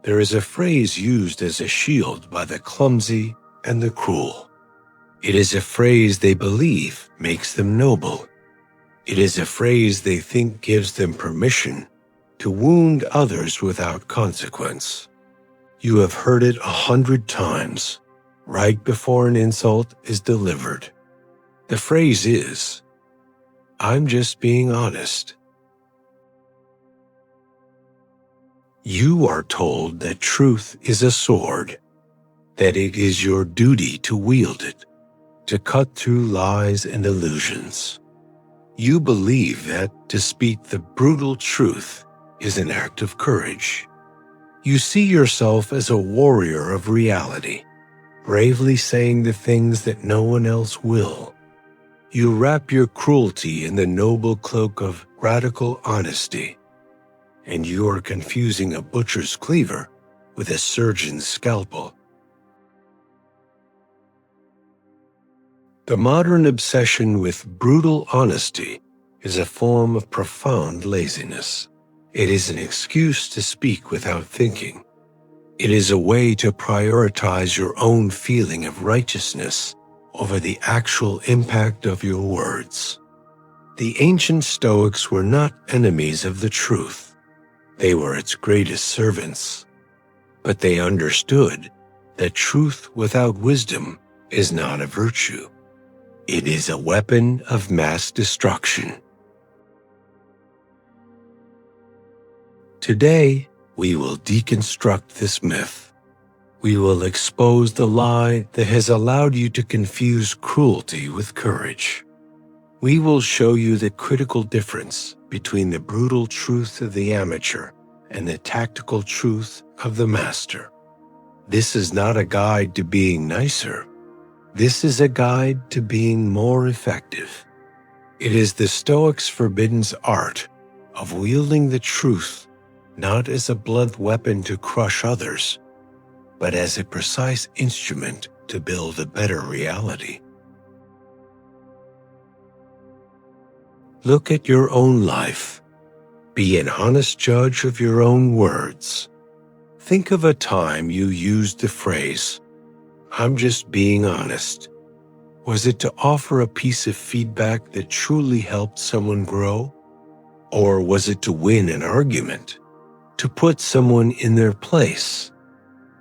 There is a phrase used as a shield by the clumsy and the cruel. It is a phrase they believe makes them noble. It is a phrase they think gives them permission to wound others without consequence. You have heard it 100 times, right before an insult is delivered. The phrase is, "I'm just being honest." You are told that truth is a sword, that it is your duty to wield it, to cut through lies and illusions. You believe that to speak the brutal truth is an act of courage. You see yourself as a warrior of reality, bravely saying the things that no one else will. You wrap your cruelty in the noble cloak of radical honesty, and you are confusing a butcher's cleaver with a surgeon's scalpel. The modern obsession with brutal honesty is a form of profound laziness. It is an excuse to speak without thinking. It is a way to prioritize your own feeling of righteousness over the actual impact of your words. The ancient Stoics were not enemies of the truth. They were its greatest servants. But they understood that truth without wisdom is not a virtue. It is a weapon of mass destruction. Today, we will deconstruct this myth. We will expose the lie that has allowed you to confuse cruelty with courage. We will show you the critical difference between the brutal truth of the amateur and the tactical truth of the master. This is not a guide to being nicer. This is a guide to being more effective. It is the Stoics' forbidden art of wielding the truth not as a blunt weapon to crush others, but as a precise instrument to build a better reality. Look at your own life. Be an honest judge of your own words. Think of a time you used the phrase, "I'm just being honest." Was it to offer a piece of feedback that truly helped someone grow? Or was it to win an argument? To put someone in their place?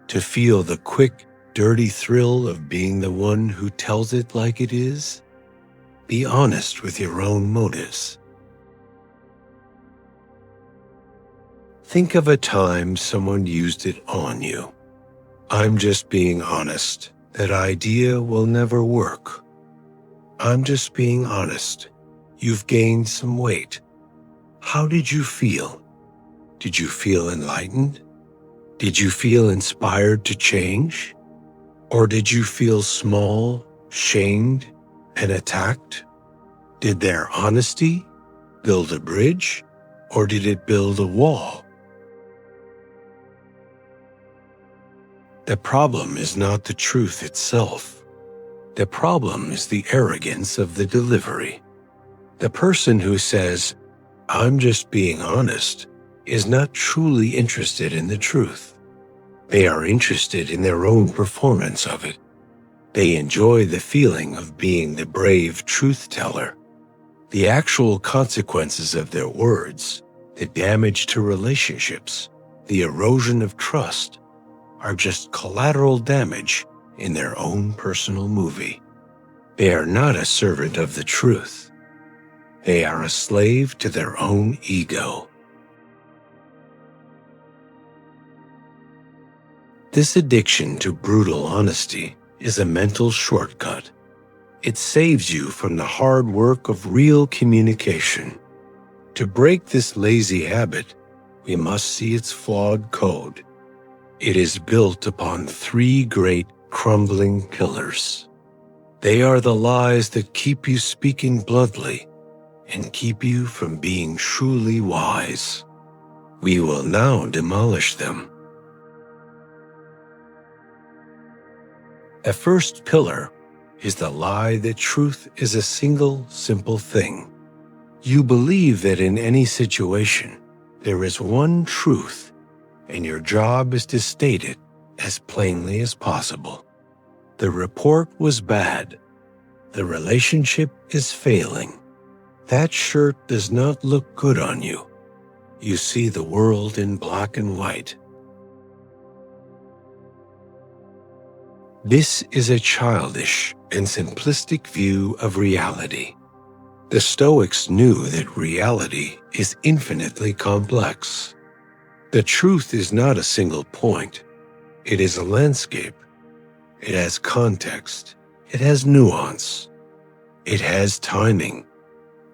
To feel the quick, dirty thrill of being the one who tells it like it is? Be honest with your own motives. Think of a time someone used it on you. "I'm just being honest. That idea will never work." "I'm just being honest. You've gained some weight." How did you feel? Did you feel enlightened? Did you feel inspired to change? Or did you feel small, shamed, and attacked? Did their honesty build a bridge, or did it build a wall? The problem is not the truth itself. The problem is the arrogance of the delivery. The person who says, "I'm just being honest," is not truly interested in the truth. They are interested in their own performance of it. They enjoy the feeling of being the brave truth teller. The actual consequences of their words, the damage to relationships, the erosion of trust, are just collateral damage in their own personal movie. They are not a servant of the truth. They are a slave to their own ego. This addiction to brutal honesty is a mental shortcut. It saves you from the hard work of real communication. To break this lazy habit, we must see its flawed code. It is built upon three great crumbling pillars. They are the lies that keep you speaking bluntly and keep you from being truly wise. We will now demolish them. The first pillar is the lie that truth is a single, simple thing. You believe that in any situation, there is one truth and your job is to state it as plainly as possible. The report was bad. The relationship is failing. That shirt does not look good on you. You see the world in black and white. This is a childish and simplistic view of reality. The Stoics knew that reality is infinitely complex. The truth is not a single point. It is a landscape. It has context. It has nuance. It has timing.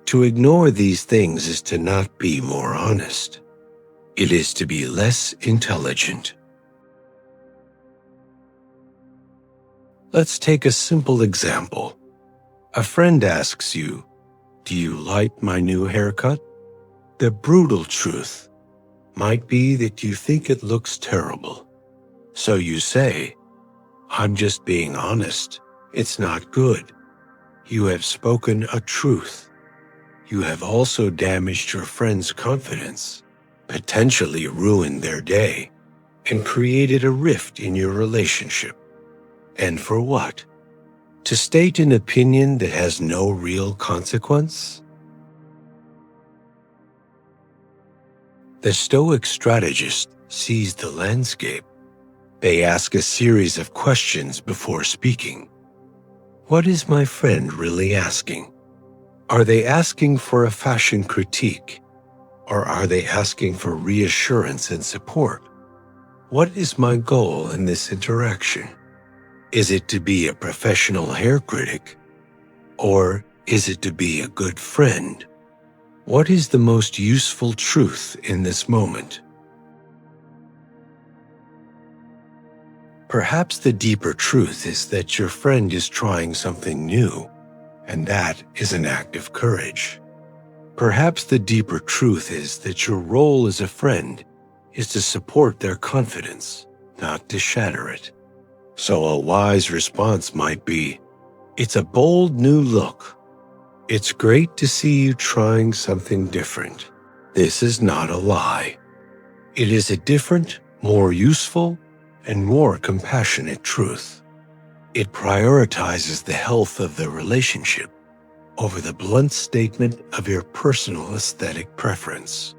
To ignore these things is to not be more honest. It is to be less intelligent. Let's take a simple example. A friend asks you, "Do you like my new haircut?" The brutal truth might be that you think it looks terrible. So you say, "I'm just being honest. It's not good." You have spoken a truth. You have also damaged your friend's confidence, potentially ruined their day, and created a rift in your relationship. And for what? To state an opinion that has no real consequence? The Stoic strategist sees the landscape. They ask a series of questions before speaking. What is my friend really asking? Are they asking for a fashion critique? Or are they asking for reassurance and support? What is my goal in this interaction? Is it to be a professional hair critic? Or is it to be a good friend? What is the most useful truth in this moment? Perhaps the deeper truth is that your friend is trying something new, and that is an act of courage. Perhaps the deeper truth is that your role as a friend is to support their confidence, not to shatter it. So a wise response might be, "It's a bold new look. It's great to see you trying something different. This is not a lie. It is a different, more useful, and more compassionate truth. It prioritizes the health of the relationship over the blunt statement of your personal aesthetic preference."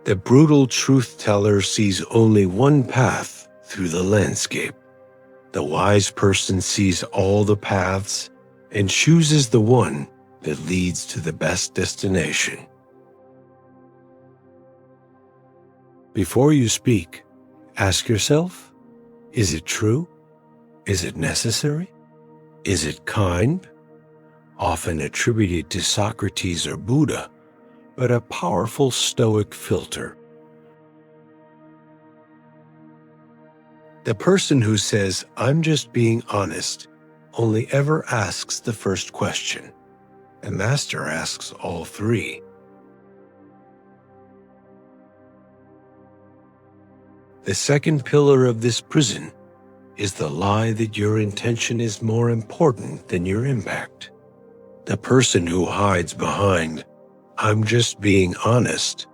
The brutal truth teller sees only one path through the landscape. The wise person sees all the paths and chooses the one that leads to the best destination. Before you speak, ask yourself, is it true? Is it necessary? Is it kind? Often attributed to Socrates or Buddha, but a powerful Stoic filter. The person who says, "I'm just being honest," only ever asks the first question. The master asks all three. The second pillar of this prison is the lie that your intention is more important than your impact. The person who hides behind, "I'm just being honest,"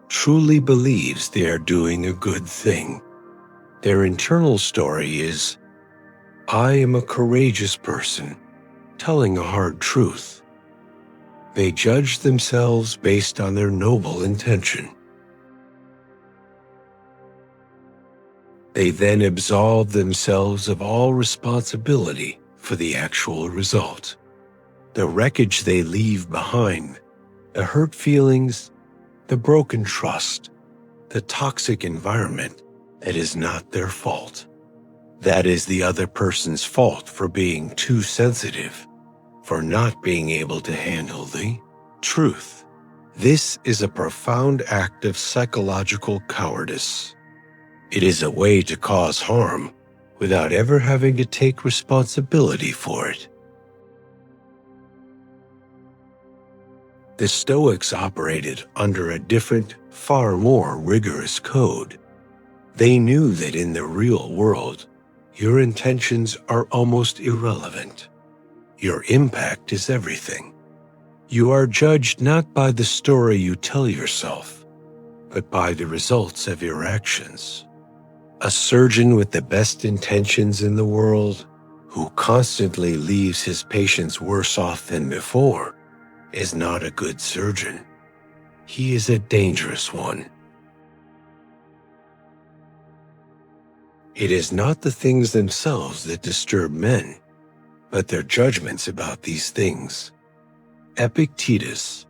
truly believes they are doing a good thing. Their internal story is, "I am a courageous person, telling a hard truth." They judge themselves based on their noble intention. They then absolve themselves of all responsibility for the actual result. The wreckage they leave behind, the hurt feelings, the broken trust, the toxic environment, that is not their fault. That is the other person's fault for being too sensitive, for not being able to handle the truth. This is a profound act of psychological cowardice. It is a way to cause harm without ever having to take responsibility for it. The Stoics operated under a different, far more rigorous code. They knew that in the real world, your intentions are almost irrelevant. Your impact is everything. You are judged not by the story you tell yourself, but by the results of your actions. A surgeon with the best intentions in the world, who constantly leaves his patients worse off than before, is not a good surgeon. He is a dangerous one. It is not the things themselves that disturb men, but their judgments about these things. Epictetus.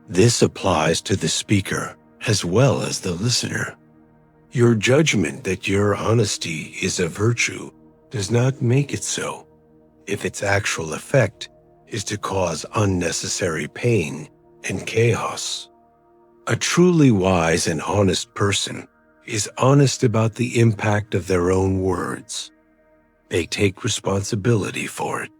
This applies to the speaker as well as the listener. Your judgment that your honesty is a virtue does not make it so, if its actual effect is to cause unnecessary pain and chaos. A truly wise and honest person is honest about the impact of their own words. They take responsibility for it.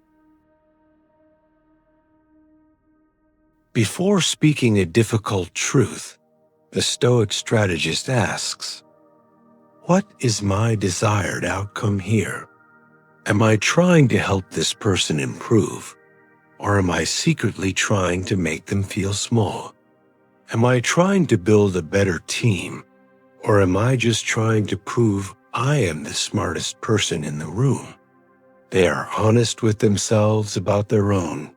Before speaking a difficult truth, the Stoic strategist asks, "What is my desired outcome here? Am I trying to help this person improve, or am I secretly trying to make them feel small? Am I trying to build a better team, or am I just trying to prove I am the smartest person in the room?" They are honest with themselves about their own,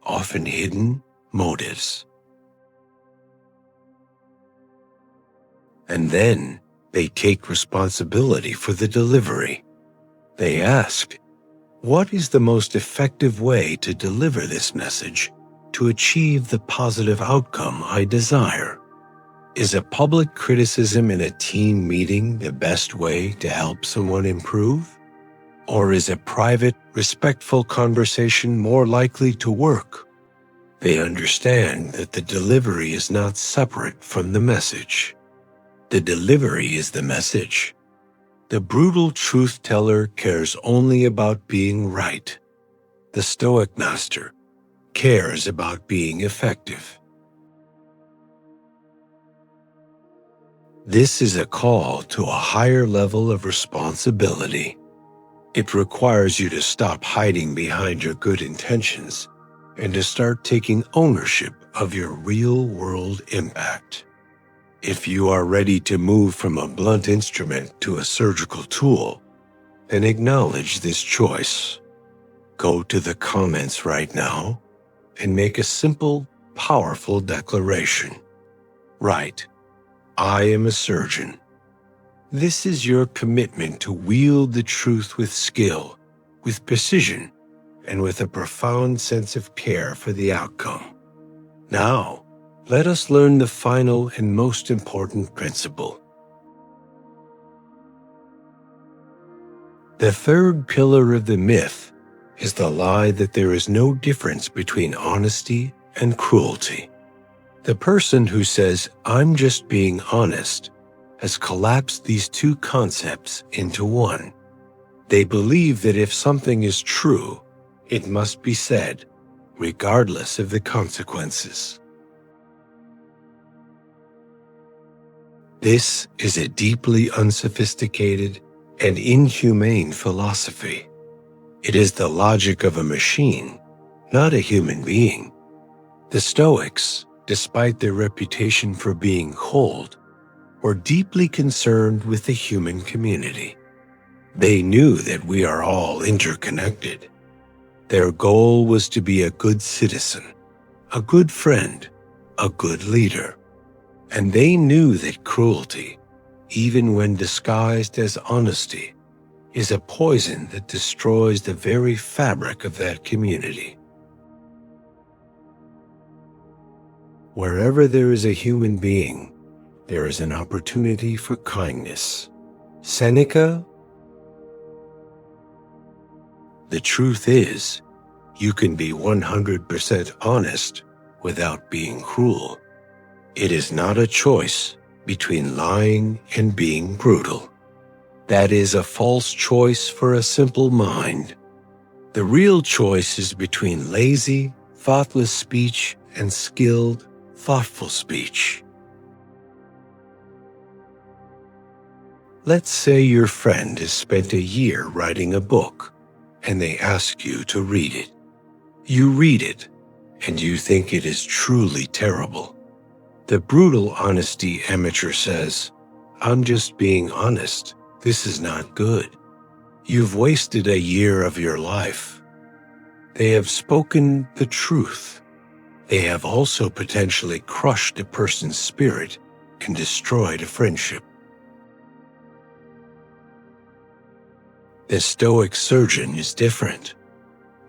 often hidden, motives. And then they take responsibility for the delivery. They ask, what is the most effective way to deliver this message to achieve the positive outcome I desire? Is a public criticism in a team meeting the best way to help someone improve? Or is a private, respectful conversation more likely to work? They understand that the delivery is not separate from the message. The delivery is the message. The brutal truth teller cares only about being right. The Stoic master cares about being effective. This is a call to a higher level of responsibility. It requires you to stop hiding behind your good intentions and to start taking ownership of your real-world impact. If you are ready to move from a blunt instrument to a surgical tool, then acknowledge this choice. Go to the comments right now and make a simple, powerful declaration. Write, "I am a surgeon." This is your commitment to wield the truth with skill, with precision, and with a profound sense of care for the outcome. Now, let us learn the final and most important principle. The third pillar of the myth is the lie that there is no difference between honesty and cruelty. The person who says, "I'm just being honest," has collapsed these two concepts into one. They believe that if something is true, it must be said, regardless of the consequences. This is a deeply unsophisticated and inhumane philosophy. It is the logic of a machine, not a human being. The Stoics, despite their reputation for being cold, were deeply concerned with the human community. They knew that we are all interconnected. Their goal was to be a good citizen, a good friend, a good leader. And they knew that cruelty, even when disguised as honesty, is a poison that destroys the very fabric of that community. Wherever there is a human being, there is an opportunity for kindness. Seneca. The truth is, you can be 100% honest without being cruel. It is not a choice between lying and being brutal. That is a false choice for a simple mind. The real choice is between lazy, thoughtless speech and skilled, thoughtful speech. Let's say your friend has spent a year writing a book, and they ask you to read it. You read it, and you think it is truly terrible. The brutal honesty amateur says, I'm just being honest. This is not good. You've wasted a year of your life. They have spoken the truth. They have also potentially crushed a person's spirit and destroyed a friendship. The Stoic surgeon is different.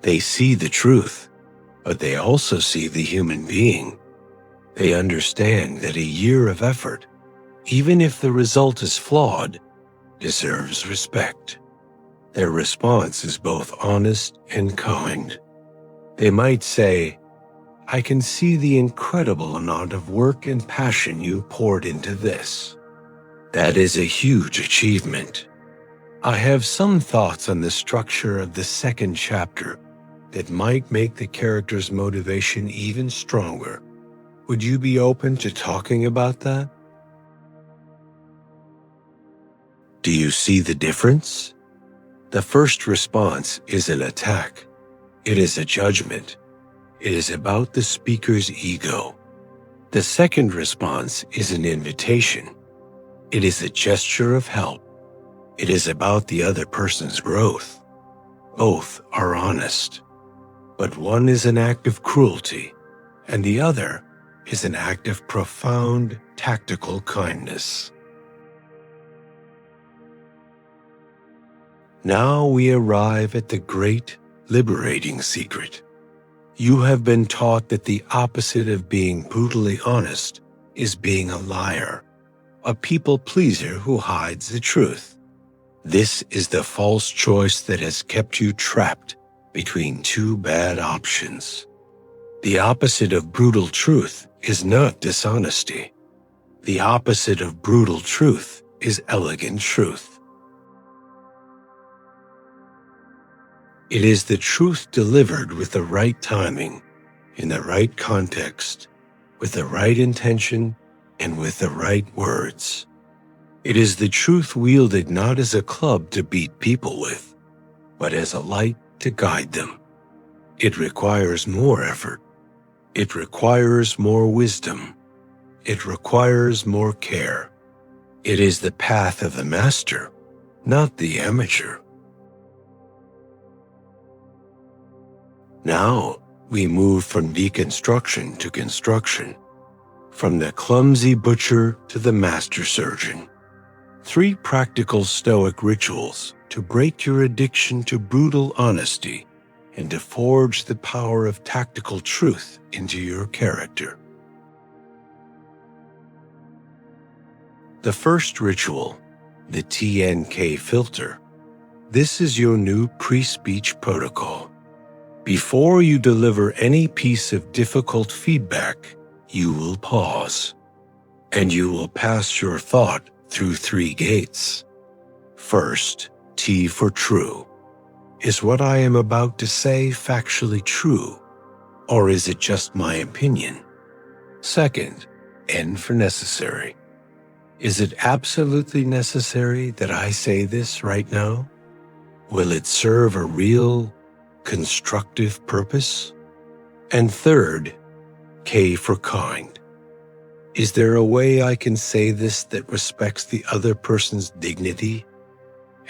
They see the truth, but they also see the human being. They understand that a year of effort, even if the result is flawed, deserves respect. Their response is both honest and kind. They might say, I can see the incredible amount of work and passion you poured into this. That is a huge achievement. I have some thoughts on the structure of the second chapter that might make the character's motivation even stronger. Would you be open to talking about that? Do you see the difference? The first response is an attack. It is a judgment. It is about the speaker's ego. The second response is an invitation. It is a gesture of help. It is about the other person's growth. Both are honest. But one is an act of cruelty, and the other is an act of profound, tactical kindness. Now we arrive at the great, liberating secret. You have been taught that the opposite of being brutally honest is being a liar, a people pleaser who hides the truth. This is the false choice that has kept you trapped between two bad options. The opposite of brutal truth is not dishonesty. The opposite of brutal truth is elegant truth. It is the truth delivered with the right timing, in the right context, with the right intention, and with the right words. It is the truth wielded not as a club to beat people with, but as a light to guide them. It requires more effort. It requires more wisdom. It requires more care. It is the path of the master, not the amateur. Now we move from deconstruction to construction, from the clumsy butcher to the master surgeon. 3 practical Stoic rituals to break your addiction to brutal honesty and to forge the power of tactical truth into your character. The first ritual, the TNK filter. This is your new pre-speech protocol. Before you deliver any piece of difficult feedback, you will pause, and you will pass your thought through 3 gates. First, T for true. Is what I am about to say factually true, or is it just my opinion? Second, N for necessary. Is it absolutely necessary that I say this right now? Will it serve a real, constructive purpose? And third, K for kind. Is there a way I can say this that respects the other person's dignity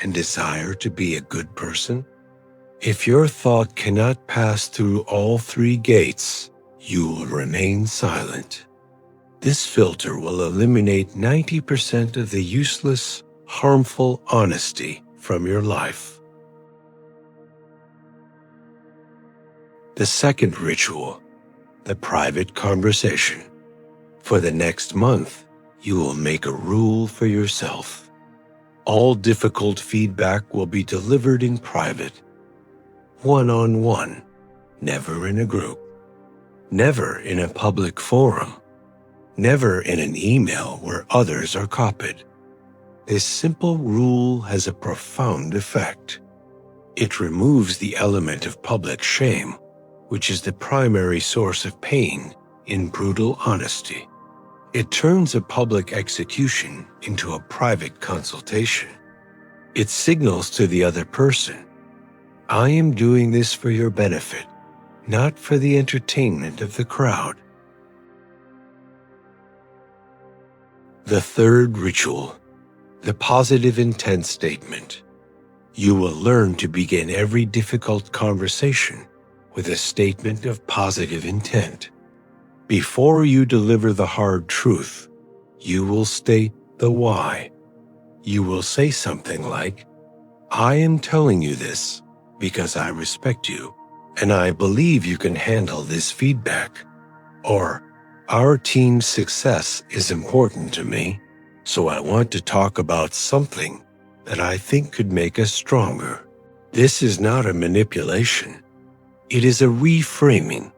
and desire to be a good person? If your thought cannot pass through all 3 gates, you will remain silent. This filter will eliminate 90% of the useless, harmful honesty from your life. The second ritual, the private conversation. For the next month, you will make a rule for yourself. All difficult feedback will be delivered in private, one-on-one, never in a group, never in a public forum, never in an email where others are copied. This simple rule has a profound effect. It removes the element of public shame, which is the primary source of pain in brutal honesty. It turns a public execution into a private consultation. It signals to the other person, I am doing this for your benefit, not for the entertainment of the crowd. The third ritual, the positive intent statement. You will learn to begin every difficult conversation with a statement of positive intent. Before you deliver the hard truth, you will state the why. You will say something like, I am telling you this because I respect you, and I believe you can handle this feedback. Or, our team's success is important to me, so I want to talk about something that I think could make us stronger. This is not a manipulation. It is a reframing.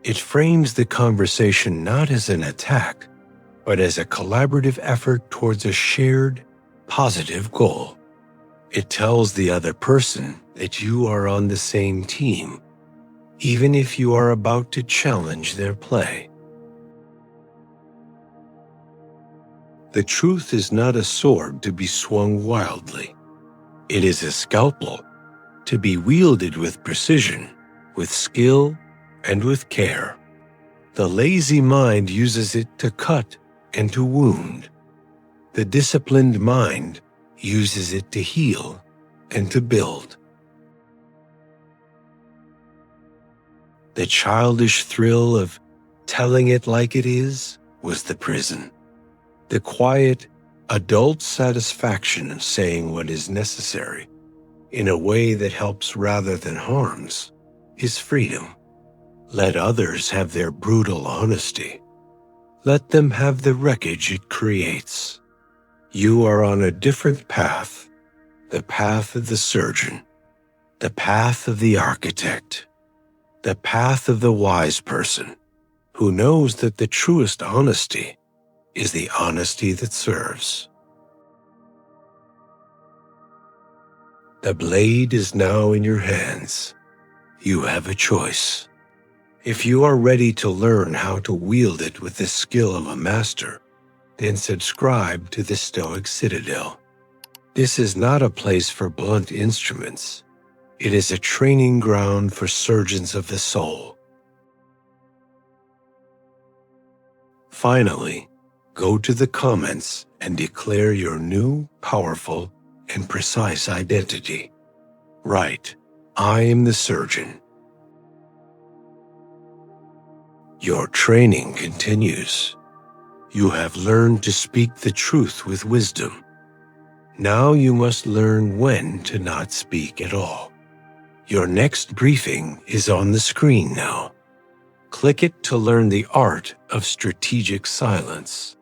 It frames the conversation not as an attack, but as a collaborative effort towards a shared, positive goal. It tells the other person that you are on the same team, even if you are about to challenge their play. The truth is not a sword to be swung wildly. It is a scalpel to be wielded with precision, with skill, and with care. The lazy mind uses it to cut and to wound. The disciplined mind uses it to heal and to build. The childish thrill of telling it like it is was the prison. The quiet, adult satisfaction of saying what is necessary in a way that helps rather than harms is freedom. Let others have their brutal honesty. Let them have the wreckage it creates. You are on a different path, the path of the surgeon, the path of the architect, the path of the wise person who knows that the truest honesty is the honesty that serves. The blade is now in your hands. You have a choice. If you are ready to learn how to wield it with the skill of a master, then subscribe to the Stoic Citadel. This is not a place for blunt instruments. It is a training ground for surgeons of the soul. Finally, go to the comments and declare your new, powerful, and precise identity. Write, I am the surgeon. Your training continues. You have learned to speak the truth with wisdom. Now you must learn when to not speak at all. Your next briefing is on the screen now. Click it to learn the art of strategic silence.